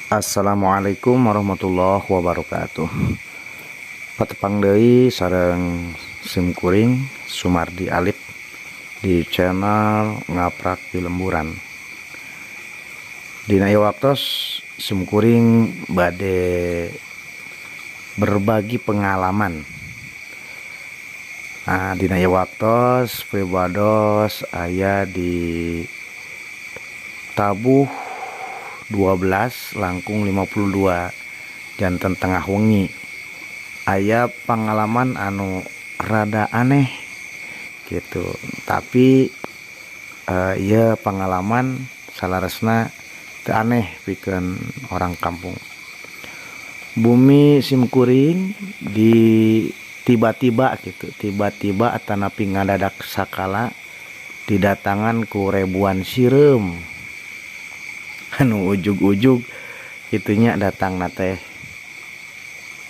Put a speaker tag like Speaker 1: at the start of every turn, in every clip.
Speaker 1: Assalamualaikum warahmatullahi wabarakatuh. Patepang deui sareng simkuring Sumardi Alip di channel Ngaprak di Lemburan. Dina ieu waktos simkuring bade berbagi pengalaman. Dina ieu waktos pribados aya di Tabuh 12 langkung 52 janten tengah wengi. Aya pengalaman anu rada aneh gitu, tapi ieu pengalaman salaresna teu aneh pikeun orang kampung. Bumi simkuring di tiba-tiba gitu, tiba-tiba atanapi ngadadak sakala didatangan ku ribuan sireum anu ujug-ujug itunya datang teh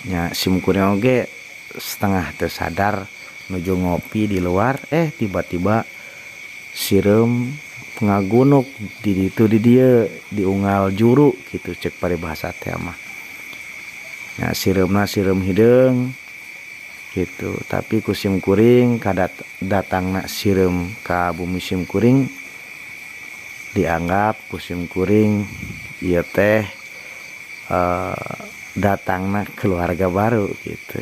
Speaker 1: nya simkuring oge setengah teu sadar nuju ngopi di luar, tiba-tiba sireum ngagunuk di dieu di unggal juru gitu cek paribahasa teh mah. Nya sireumna sireum hideung gitu, tapi ku simkuring datangna sireum ka bumi simkuring dianggap ku simkuring ieu teh datangna keluarga baru gitu,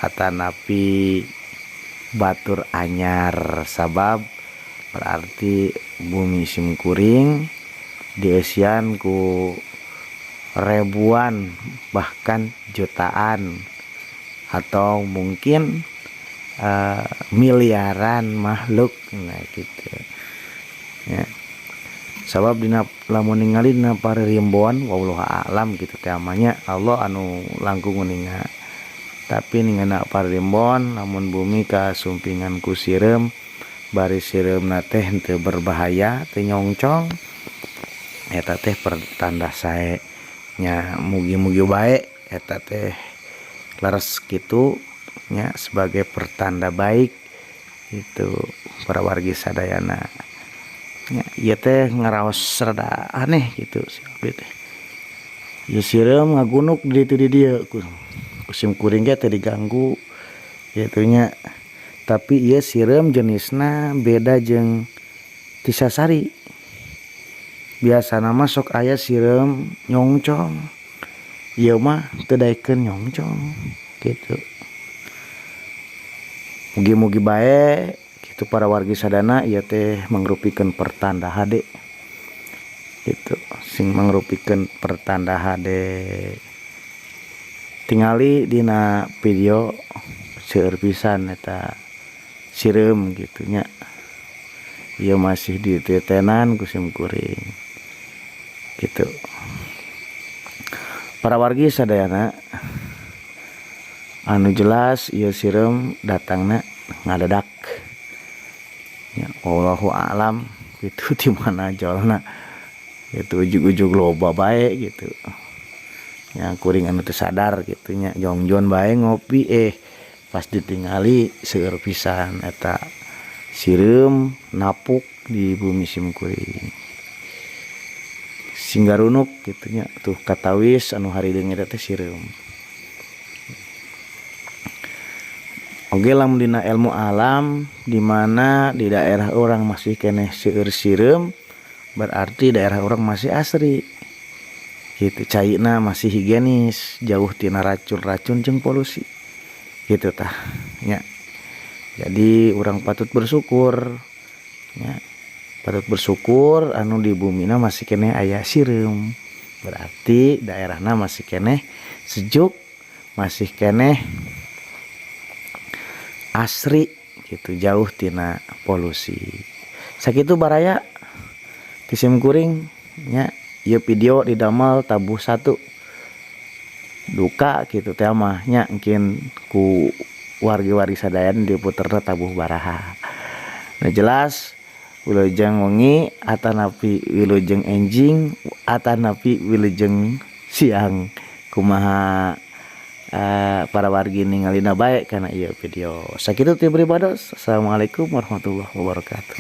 Speaker 1: atanapi batur anyar, sabab berarti bumi simkuring dieusian ku ribuan bahkan jutaan atau mungkin miliaran makhluk gitu ya. Sabab dina lamun ningali dina paririmbon wallahu a'lam gitu teh amanya Allah anu langkung ninga. Tapi ninggana paririmbon lamun bumi kasumpingan ku sireum bari sireumna teh henteu berbahaya teu nyongcong eta teh pertanda sae nya mugi-mugi bae eta teh leres kitu nya sebagai pertanda baik itu para wargi sadayana. Ya, ieu teh ngaraos rada aneh gitu si abdi teh. Ieu sireum ngagunuk di dieu ku simkuring ge teu diganggu kitu nya. Tapi ieu sireum jenisna beda jeung tisasari. Biasana mah sok aya sireum nyongcong. Ieu mah teu daekeun nyongcong gitu. Mugi-mugi bae itu para wargi sadana ieu teh mangrupikeun pertanda hade gitu, sing mangrupikeun pertanda hade tingali dina video seueur pisan eta sireum gitu nya. Ieu masih ditetenan ku simkuring gitu. Para wargi sadayana anu jelas ieu sireum datangna ngadadak ya, wallahu a'lam gitu di mana jolna gitu, ujug-ujug loba bae gitu nya kuring anu teu sadar gitu nya jongjon bae ngopi pas ditingali seueur pisan eta sireum napuk di bumi simkuring singgarunuk gitu nya tuh katawis anu harideung eta teh sireum. Oke, lamun dina ilmu alam di mana di daerah orang masih keneh seueur sireum berarti daerah orang masih asri gitu, caina masih higienis jauh tina racun-racun jeung polusi gitu tah nya. Jadi orang patut bersyukur nya, patut bersyukur anu di bumina masih keneh aya sireum, berarti daerahna masih keneh sejuk, masih keneh asri gitu, jauh tina polusi. Sakitu baraya ti simkuring nya. Ieu video didamel Tabuh 1 duka gitu teh mah nya, engkeun ku wargi-wargi sadayana diputerna Tabuh baraha. Nah jelas wilujeng wengi atanapi wilujeng enjing atanapi wilujeng siang kumaha para wargi ningalina bae kana ieu video. Sakitu ti beribados. Assalamualaikum warahmatullahi wabarakatuh.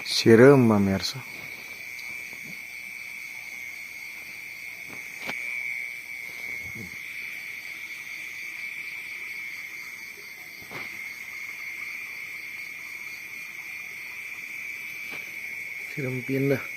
Speaker 1: Sireum pamirsa. Sireum pindah.